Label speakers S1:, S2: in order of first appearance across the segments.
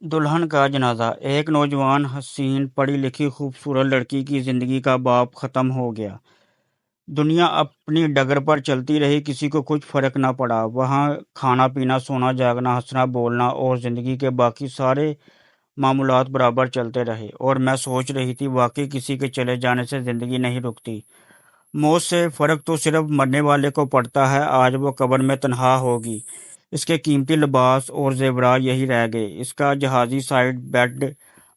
S1: دلہن کا جنازہ۔ ایک نوجوان حسین پڑھی لکھی خوبصورت لڑکی کی زندگی کا باب ختم ہو گیا۔ دنیا اپنی ڈگر پر چلتی رہی، کسی کو کچھ فرق نہ پڑا۔ وہاں کھانا پینا، سونا جاگنا، ہنسنا بولنا اور زندگی کے باقی سارے معمولات برابر چلتے رہے، اور میں سوچ رہی تھی واقعی کسی کے چلے جانے سے زندگی نہیں رکتی۔ موت سے فرق تو صرف مرنے والے کو پڑتا ہے۔ آج وہ قبر میں تنہا ہوگی، اس کے قیمتی لباس اور زیورات یہی رہ گئے، اس کا جہازی سائیڈ بیڈ،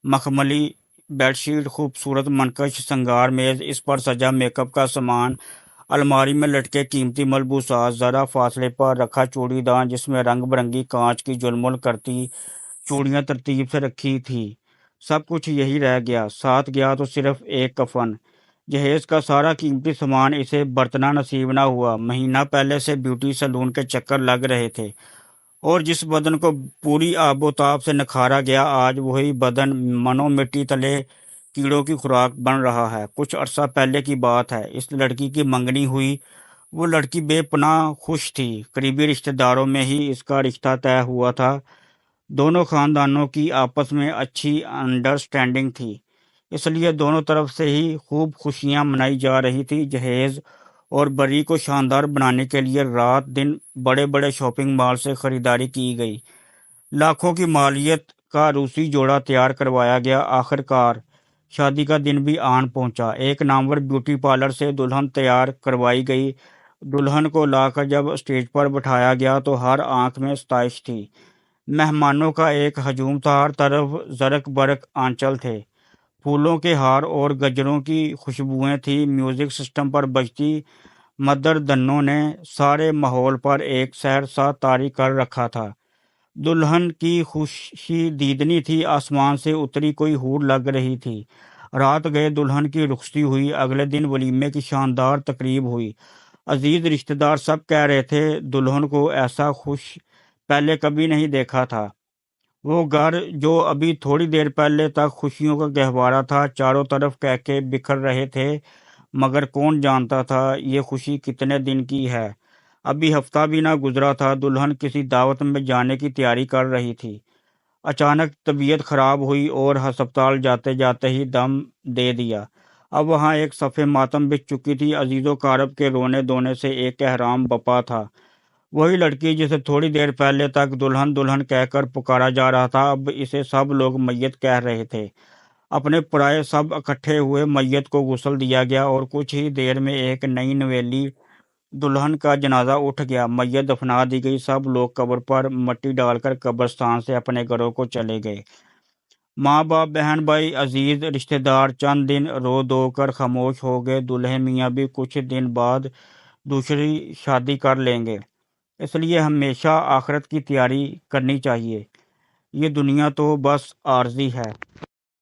S1: مخملی بیڈ شیٹ، خوبصورت منقش سنگار میز، اس پر سجا میک اپ کا سامان، الماری میں لٹکے قیمتی ملبوسات، ذرا فاصلے پر رکھا چوڑی دان جس میں رنگ برنگی کانچ کی جھلمل کرتی چوڑیاں ترتیب سے رکھی تھی، سب کچھ یہی رہ گیا۔ ساتھ گیا تو صرف ایک کفن۔ جہیز کا سارا قیمتی سامان اسے برتنا نصیب نہ ہوا۔ مہینہ پہلے سے بیوٹی سیلون کے چکر لگ رہے تھے، اور جس بدن کو پوری آب و تاب سے نکھارا گیا، آج وہی بدن منو مٹی تلے کیڑوں کی خوراک بن رہا ہے۔ کچھ عرصہ پہلے کی بات ہے، اس لڑکی کی منگنی ہوئی۔ وہ لڑکی بے پناہ خوش تھی، قریبی رشتہ داروں میں ہی اس کا رشتہ طے ہوا تھا، دونوں خاندانوں کی آپس میں اچھی انڈرسٹینڈنگ تھی، اس لیے دونوں طرف سے ہی خوب خوشیاں منائی جا رہی تھی۔ جہیز اور بری کو شاندار بنانے کے لیے رات دن بڑے بڑے شاپنگ مال سے خریداری کی گئی، لاکھوں کی مالیت کا روسی جوڑا تیار کروایا گیا۔ آخر کار شادی کا دن بھی آن پہنچا۔ ایک نامور بیوٹی پارلر سے دلہن تیار کروائی گئی۔ دلہن کو لا کر جب اسٹیج پر بٹھایا گیا تو ہر آنکھ میں ستائش تھی۔ مہمانوں کا ایک ہجوم تھا، ہر طرف زرق برق آنچل تھے، پھولوں کے ہار اور گجروں کی خوشبوئیں تھیں۔ میوزک سسٹم پر بجتی مدر دنوں نے سارے ماحول پر ایک سحر سا طاری کر رکھا تھا۔ دلہن کی خوشی دیدنی تھی، آسمان سے اتری کوئی حور لگ رہی تھی۔ رات گئے، دلہن کی رخصتی ہوئی، اگلے دن ولیمے کی شاندار تقریب ہوئی۔ عزیز رشتہ دار سب کہہ رہے تھے دلہن کو ایسا خوش پہلے کبھی نہیں دیکھا تھا۔ وہ گھر جو ابھی تھوڑی دیر پہلے تک خوشیوں کا گہوارہ تھا، چاروں طرف کہکے بکھر رہے تھے، مگر کون جانتا تھا یہ خوشی کتنے دن کی ہے۔ ابھی ہفتہ بھی نہ گزرا تھا، دلہن کسی دعوت میں جانے کی تیاری کر رہی تھی، اچانک طبیعت خراب ہوئی اور ہسپتال جاتے جاتے ہی دم دے دیا۔ اب وہاں ایک صف ماتم بچھ چکی تھی، عزیز و اقارب کے رونے دھونے سے ایک احرام بپا تھا۔ وہی لڑکی جسے تھوڑی دیر پہلے تک دلہن دلہن کہہ کر پکارا جا رہا تھا، اب اسے سب لوگ میت کہہ رہے تھے۔ اپنے پرائے سب اکٹھے ہوئے، میت کو غسل دیا گیا اور کچھ ہی دیر میں ایک نئی نویلی دلہن کا جنازہ اٹھ گیا، میت دفنا دی گئی۔ سب لوگ قبر پر مٹی ڈال کر قبرستان سے اپنے گھروں کو چلے گئے۔ ماں باپ، بہن بھائی، عزیز رشتہ دار چند دن رو دو کر خاموش ہو گئے۔ دلہے میاں بھی کچھ دن بعد دوسری شادی کر لیں گے، اس لیے ہمیشہ آخرت کی تیاری کرنی چاہیے۔ یہ دنیا تو بس عارضی ہے۔